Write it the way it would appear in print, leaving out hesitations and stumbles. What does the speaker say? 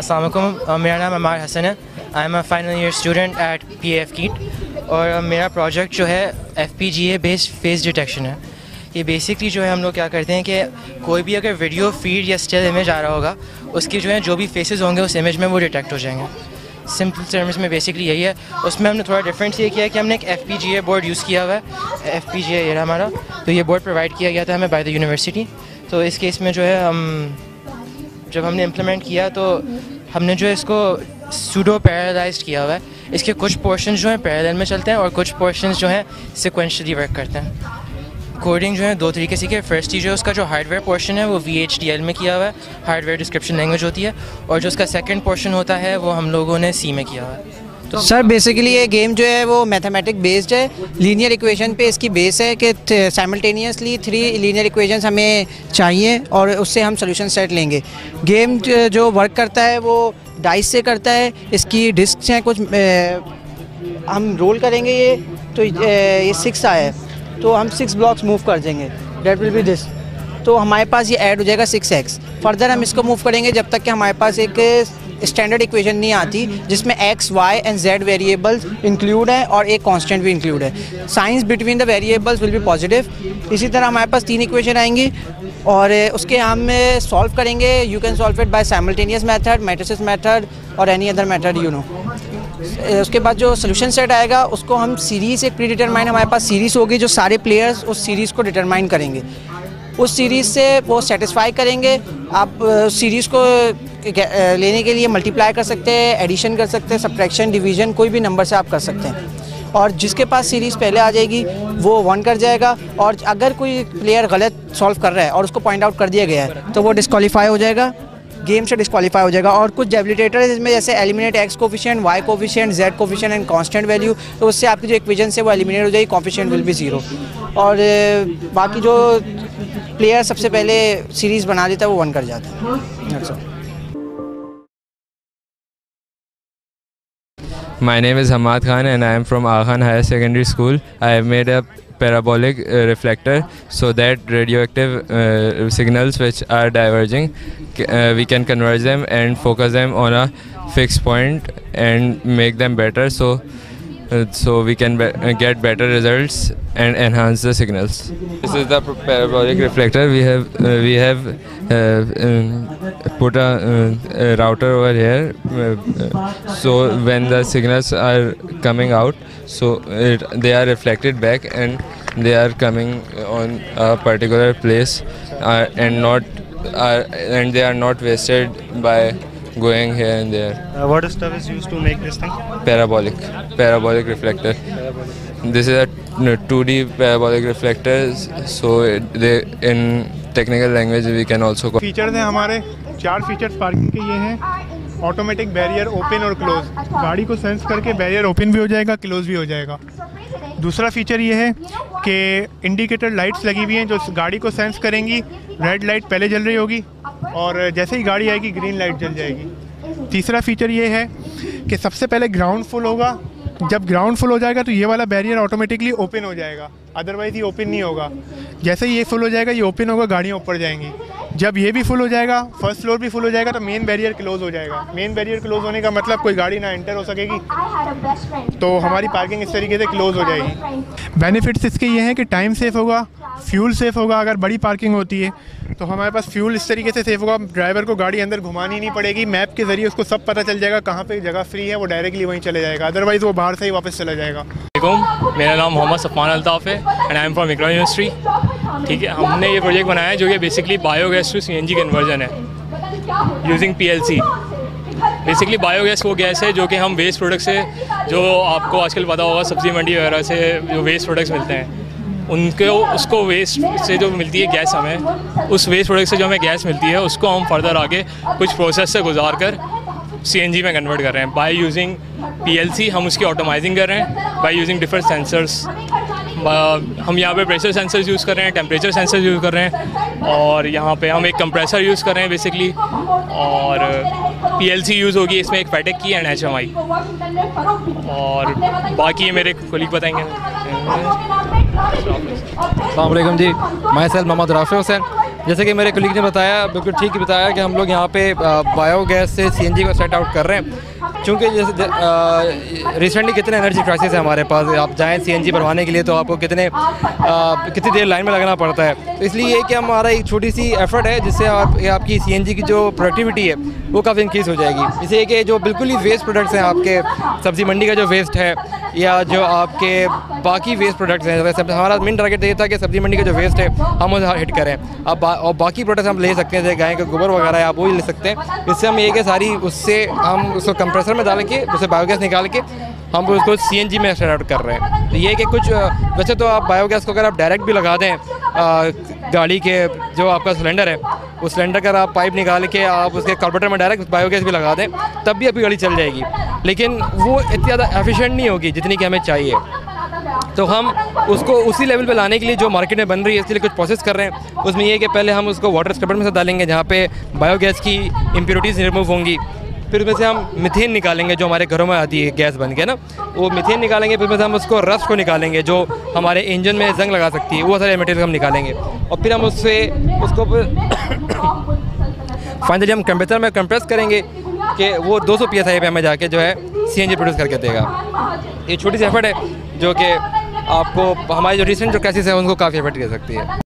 अस्सलाम वालेकुम, मेरा नाम अमार हसन है। I am a final year student at PAF कीट और मेरा प्रोजेक्ट जो है FPGA बेस्ड फेस डिटेक्शन है। ये बेसिकली जो है हम लोग क्या करते हैं कि कोई भी अगर वीडियो फीड या स्टिल इमेज आ रहा होगा उसकी जो है जो भी फेसेस होंगे उस इमेज में वो डिटेक्ट हो जाएंगे। सिंपल टर्म्स में बेसिकली यही है। उसमें हमने थोड़ा डिफरेंस ये किया है कि हमने एक FPGA बोर्ड यूज़ किया हुआ है। FPGA ये हमारा, तो ये बोर्ड प्रोवाइड किया गया था हमें बाय द यूनिवर्सिटी। तो इस केस में जो है जब हमने इम्प्लीमेंट किया तो हमने जो है इसको सूडो पैरेललाइज्ड किया हुआ है। इसके कुछ पोर्शंस जो हैं पैरेलल में चलते हैं और कुछ पोर्शंस जो हैं सिक्वेंशली वर्क करते हैं। कोडिंग जो है दो तरीके से किया। फर्स्ट जो है उसका जो हार्डवेयर पोर्शन है वो VHDL में किया हुआ है, हार्डवेयर डिस्क्रिप्शन लैंग्वेज होती है, और जो उसका सेकंड पोर्शन होता है वो हम लोगों ने C में किया हुआ है। तो सर बेसिकली ये गेम जो है वो मैथमेटिक बेस्ड है, लीनियर इक्वेशन पे इसकी बेस है कि साइमल्टेनियसली 3 लीनियर इक्वेशंस हमें चाहिए और उससे हम सोल्यूशन सेट लेंगे। गेम जो वर्क करता है वो डाइस से करता है। इसकी डिस्क हैं कुछ, हम रोल करेंगे ये तो ये 6 आया है तो हम 6 ब्लॉक्स मूव कर देंगे, डेट विल बी दिस। तो हमारे पास ये ऐड हो जाएगा 6x। फर्दर हम इसको मूव करेंगे जब तक कि हमारे पास एक स्टैंडर्ड इक्वेशन नहीं आती जिसमें x, y and z variables include है और एक कांस्टेंट भी इंक्लूड है। Science between the variables will be positive. इसी तरह हमारे पास 3 इक्वेशन आएंगी और उसके हम सॉल्व करेंगे। You can solve it by simultaneous method, matrices method और any other method you know. उसके बाद जो सोल्यूशन सेट आएगा उसको हम सीरीज़ एक प्री डिटरमाइन, हमारे पास सीरीज़ होगी जो सारे प्लेयर्स उस सीरीज़ को डिटरमाइन करेंगे। उस सीरीज़ से वो सेटिस्फाई करेंगे। आप सीरीज़ को लेने के लिए मल्टीप्लाई कर सकते हैं, एडिशन कर सकते हैं, सब्ट्रैक्शन, डिवीजन, कोई भी नंबर से आप कर सकते हैं। और जिसके पास सीरीज़ पहले आ जाएगी वो 1 कर जाएगा। और अगर कोई प्लेयर गलत सॉल्व कर रहा है और उसको पॉइंट आउट कर दिया गया है तो वो डिस्क्वालीफाई हो जाएगा, गेम से डिस्क्वालीफाई हो जाएगा। और कुछ डेबिलिटेटर है जिसमें जैसे eliminate x coefficient, y coefficient, z coefficient and constant value, तो उससे आपकी जो इक्वेशन से वो एलिमिनेट हो जाएगी, कोफिशिएंट विल बी 0। और बाकी जो प्लेयर सबसे पहले सीरीज़ बना देता है वो 1 कर जाता है। My name is Hamad Khan and I am from Aga Khan Higher Secondary School. I have made a parabolic reflector so that radioactive signals which are diverging, we can converge them and focus them on a fixed point and make them better so we can get better results and enhance the signals. This is the parabolic reflector. We have put a router over here so when the signals are coming out so they are reflected back and they are coming on a particular place and they are not wasted by going here and there. What stuff is used to make this thing? Parabolic reflector. This is a 2D parabolic reflector, so they in technical language we can also call. Features हैं हमारे 4 features parking के ये हैं। Automatic barrier open और close, गाड़ी को sense करके barrier open भी हो जाएगा, क्लोज भी हो जाएगा। दूसरा फीचर ये है कि इंडिकेटर लाइट्स लगी हुई हैं जो गाड़ी को सेंस करेंगी। रेड लाइट पहले जल रही होगी और जैसे ही गाड़ी आएगी ग्रीन लाइट जल जाएगी। तीसरा फीचर ये है कि सबसे पहले ग्राउंड फुल होगा। जब ग्राउंड फुल हो जाएगा तो ये वाला बैरियर ऑटोमेटिकली ओपन हो जाएगा, अदरवाइज़ ये ओपन नहीं होगा। जैसे ही ये फुल हो जाएगा ये ओपन होगा, गाड़ियाँ ऊपर जाएंगी। जब ये भी फुल हो जाएगा, फर्स्ट फ्लोर भी फुल हो जाएगा, तो मेन बैरियर क्लोज हो जाएगा। मेन बैरियर क्लोज होने का मतलब कोई गाड़ी ना एंटर हो सकेगी, तो हमारी पार्किंग इस तरीके से क्लोज हो जाएगी। बेनिफिट्स इसके ये हैं कि टाइम सेफ होगा, फ्यूल सेफ होगा। अगर बड़ी पार्किंग होती है तो हमारे पास फ्यूल इस तरीके से सेफ होगा, ड्राइवर को गाड़ी अंदर घुमानी नहीं पड़ेगी। मैप के ज़रिए उसको सब पता चल जाएगा कहाँ पे जगह फ्री है, वो डायरेक्टली वहीं चले जाएगा, अदरवाइज़ वो बाहर से ही वापस चला जाएगा। मेरा नाम मोहम्मद सफ़ान अल्ताफ़ है and I am from Iqra university. ठीक है, हमने ये प्रोजेक्ट बनाया है जो कि basically biogas to CNG conversion है यूजिंग PLC। बेसिकली बायोगैस वो गैस है जो कि हम वेस्ट प्रोडक्ट से, जो आपको आजकल पता होगा सब्ज़ी मंडी वगैरह से जो वेस्ट प्रोडक्ट्स मिलते हैं उसको वेस्ट से जो मिलती है गैस, हमें उस वेस्ट प्रोडक्ट से जो हमें गैस मिलती है उसको हम फर्दर आगे कुछ प्रोसेस से गुजार कर CNG में कन्वर्ट कर रहे हैं बाय यूजिंग PLC। हम उसकी ऑटोमाइजिंग कर रहे हैं बाय यूजिंग डिफरेंट सेंसर्स। हम यहाँ पे प्रेशर सेंसर्स यूज़ कर रहे हैं, टेम्परेचर सेंसर्स यूज़ कर रहे हैं और यहाँ पे हम एक कंप्रेसर यूज़ कर रहे हैं बेसिकली। और PLC यूज़ होगी इसमें, एक फैटेक की एंड HMI, और बाकी ये मेरे कोलीग बताएंगे। अस्सलाम वालेकुम जी, माई सेल्फ मोहम्मद राफी हुसैन जैसे कि मेरे कलीग ने बताया, बिल्कुल ठीक बताया कि हम लोग यहाँ पे बायोगैस से सीएनजी को सेट आउट कर रहे हैं। चूँकि जैसे रिसेंटली कितने एनर्जी क्राइसिस है हमारे पास, आप जाएँ सीएनजी भरवाने के लिए तो आपको कितनी देर लाइन में लगना पड़ता है। तो इसलिए ये कि हमारा एक छोटी सी एफर्ट है जिससे आपकी सीएनजी की जो प्रोडक्टिविटी है वो काफ़ी इंक्रीज़ हो जाएगी। इसलिए कि जो बिल्कुल ही वेस्ट प्रोडक्ट्स हैं, आपके सब्ज़ी मंडी का जो वेस्ट है या जो आपके बाकी वेस्ट प्रोडक्ट्स हैं, वैसे हमारा मेन टारगेट ये था कि सब्ज़ी मंडी का जो वेस्ट है हम उसे हिट करें। अब और बाकी प्रोडक्ट्स हम ले सकते हैं, जैसे गाय का गोबर वगैरह है, आप वो ही ले सकते हैं। इससे हम ये कि सारी उससे हम उसको कंप्रेसर में डाल के उसे बायोगैस निकाल के हम उसको सीएनजी में सेट आउट कर रहे हैं। तो ये कि कुछ वैसे तो आप बायोगैस को अगर आप डायरेक्ट भी लगा दें गाड़ी के जो आपका सिलेंडर है, उस सिलेंडर का आप पाइप निकाल के आप उसके कार्बोरेटर में डायरेक्ट बायोगैस भी लगा दें, तब भी आपकी गाड़ी चल जाएगी, लेकिन वो इतनी ज़्यादा एफिशिएंट नहीं होगी जितनी कि हमें चाहिए। तो हम उसको उसी लेवल पे लाने के लिए जो मार्केट में बन रही है, इसके लिए कुछ प्रोसेस कर रहे हैं। उसमें ये है कि पहले हम उसको वाटर स्क्रबर में से डालेंगे जहाँ पे बायोगैस की इम्प्योरिटीज़ रिमूव होंगी। फिर उसमें से हम मीथेन निकालेंगे जो हमारे घरों में आती है गैस बन के ना, वो मीथेन निकालेंगे। फिर उसमें से हम उसको रस्ट को निकालेंगे जो हमारे इंजन में जंग लगा सकती है, वो सारे मटेरियल हम निकालेंगे। और फिर हम उसको फाइनली हम कंप्रेसर में कंप्रेस करेंगे कि वो 200 PSI पे हमें जाके जो है सीएनजी प्रोड्यूस करके देगा। ये छोटी सी एफर्ट है जो कि आपको हमारे जो रिसेंट जो क्राइसिस है उनको काफ़ी एफर्ट दे सकती है।